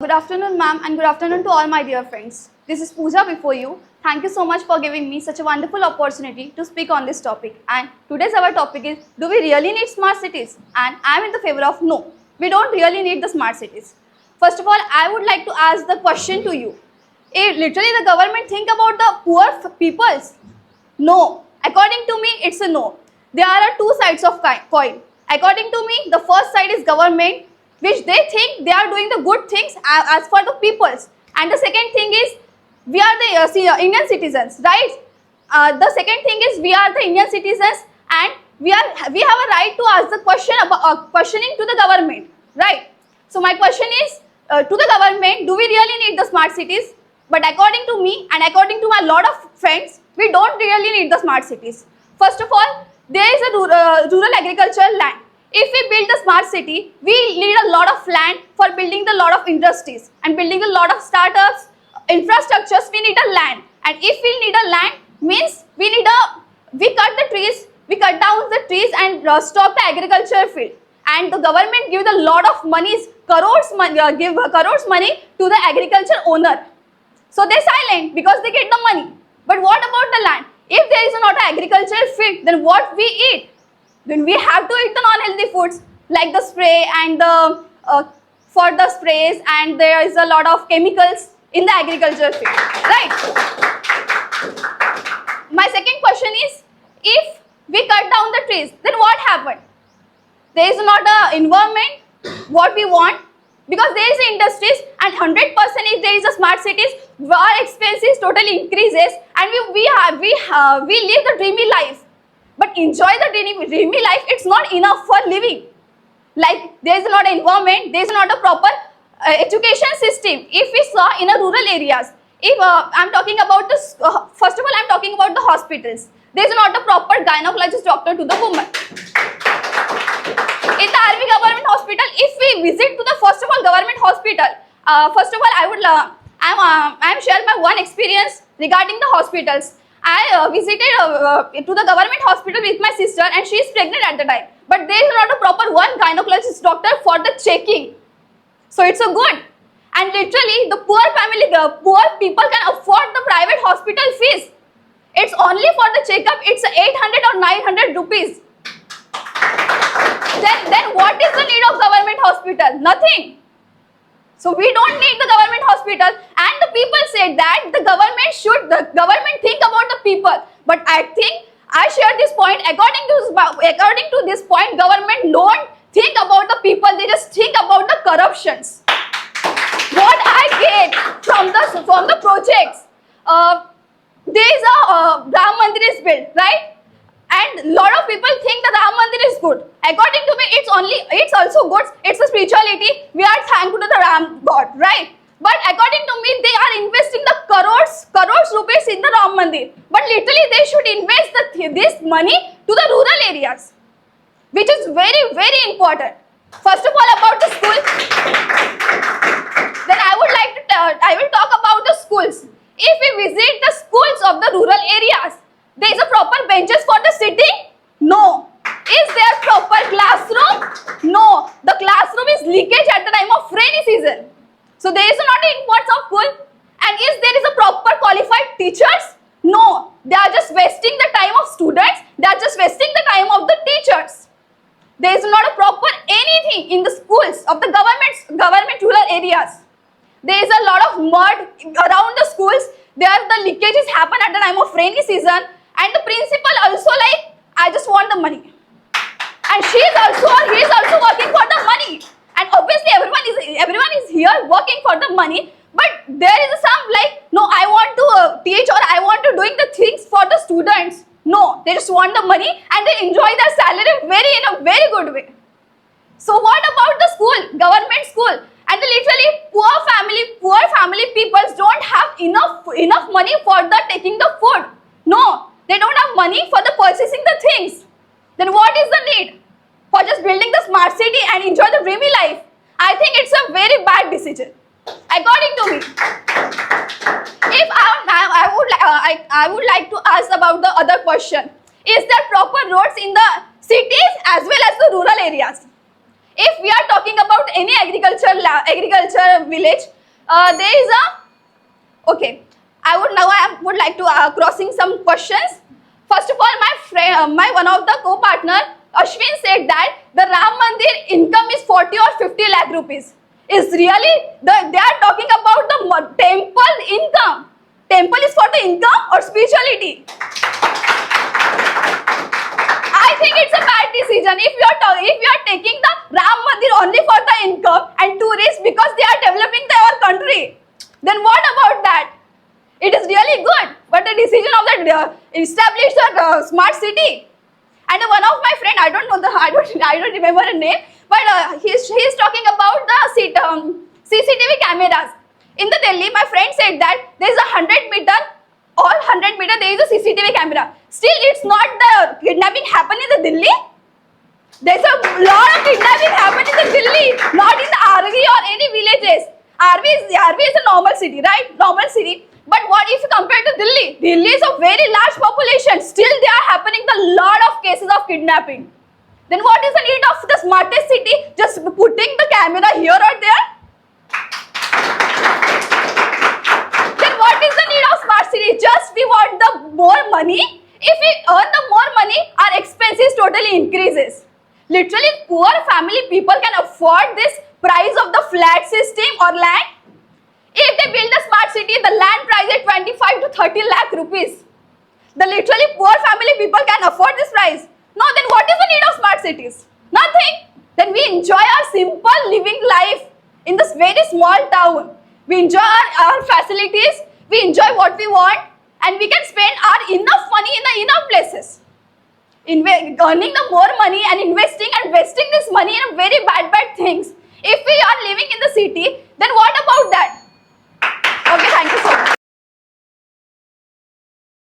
Good afternoon, ma'am, and good afternoon to all my dear friends. This is Pooja before you. Thank you so much for giving me such a wonderful opportunity to speak on this topic. And today's our topic is, do we really need smart cities? And I am in the favor of no. We don't really need the smart cities. First of all, I would like to ask the question to you. Literally the government think about the poor peoples? No. According to me, it's a no. There are two sides of coin. According to me, the first side is government, which they think they are doing the good things as for the peoples. And the second thing is, we are the Indian citizens, right? The second thing is, we are the Indian citizens, and we have a right to ask the question about questioning to the government, right? So my question is to the government: do we really need the smart cities? But according to me and according to my lot of friends, we don't really need the smart cities. First of all, there is a rural agricultural land. If we build a smart city, we need a lot of land for building the lot of industries and building a lot of startups, infrastructures. We need a land, and if we need a land, means we cut the trees, we cut down the trees and stop the agriculture field. And the government gives a lot of monies, give crores money to the agriculture owner. So they're silent because they get the money. But what about the land? If there is not an agricultural field, then what we eat? Then we have to eat the non-healthy foods like the spray and the for the sprays, and there is a lot of chemicals in the agriculture field, right? My second question is, if we cut down the trees, then what happened? There is not a environment what we want, because there is industries, and 100% if there is a smart cities, our expenses totally increases, and we live the dreamy life. But enjoy the dreamy life, it's not enough for living. Like, there is not an environment, there is not a proper education system. If we saw in a rural areas, if I'm talking about this, first of all, I'm talking about the hospitals. There is not a proper gynecologist doctor to the woman. In the army government hospital, if we visit to the first of all government hospital, first of all, I'm sharing my one experience regarding the hospitals. I visited to the government hospital with my sister, and she is pregnant at the time. But there is not a proper one gynecologist doctor for the checking. So it's a good. And literally, the poor people can afford the private hospital fees. It's only for the checkup. It's 800 or 900 rupees. Then what is the need of government hospital? Nothing. So we don't need the government hospital, and the people said that the government think about the people. But I think I share this point. According to this point, government don't think about the people; they just think about the corruptions. What I get from the projects, there is a Ram Mandir is built, right? And lot of people think that Ram Mandir is good. According to me, it's also good. It's a spirituality. We are thankful to the Ram God, right? But according to me, they are investing the crores rupees in the Ram Mandir. But literally, they should invest this money to the rural areas, which is very, very important. First of all, about the school. Then I will talk about the schools. If we visit the schools of the rural areas, there is a proper benches for the sitting? No. Is there proper classroom? No. The classroom is leakage at the time of rainy season. So there is not an importance of school. And is there is a proper qualified teachers? No. They are just wasting the time of students. They are just wasting the time of the teachers. There is not a proper anything in the schools of the government rural areas. There is a lot of mud around the schools. There the leakages happen at the time of rainy season. And the principal also like, I just want the money. And he is also working for the money. And obviously everyone is here working for the money. But there is some like, no, I want to teach, or I want to doing the things for the students. No, they just want the money and they enjoy their salary in a very good way. So what about the school, government school? And literally poor family people don't have enough money for the taking the food. No. They don't have money for the purchasing the things. Then what is the need for just building the smart city and enjoy the dreamy life? I think it's a very bad decision, according to me. If I would like to ask about the other question: is there proper roads in the cities as well as the rural areas? if we are talking about any agriculture village, there is a okay. I would like to crossing some questions. First of all, my friend, my one of the co-partner Ashwin said that the Ram Mandir income is 40 or 50 lakh rupees. Is really they are talking about the temple income. Temple is for the income or spirituality? I think it's a bad decision. If you are taking the Ram Mandir only for the income and tourists because they are developing their country, then what about that? It is really good, but the decision of the establish a smart city. And one of my friend, I don't remember her name, but he's talking about the CCTV cameras in the Delhi. My friend said that there is a 100 meter, all 100 meter there is a CCTV camera. Still, it's not the kidnapping happen in the Delhi. There's a lot of kidnapping happen in the Delhi, not in the RV or any villages. RV is a normal city, right? Normal city. But what if you compare to Delhi? Delhi is a very large population. Still, there are happening a lot of cases of kidnapping. Then what is the need of the smartest city? Just putting the camera here or there? Then what is the need of smart city? Just we want the more money. If we earn the more money, our expenses totally increases. Literally, poor family people can afford this price of the flat system or land. If they build a smart city, the land price is 25 to 30 lakh rupees. The literally poor family people can afford this price. No, then what is the need of smart cities? Nothing. Then we enjoy our simple living life in this very small town. We enjoy our facilities, we enjoy what we want, and we can spend our enough money in the enough places. Earning the more money and investing this money in a very bad things. If we are living in the city,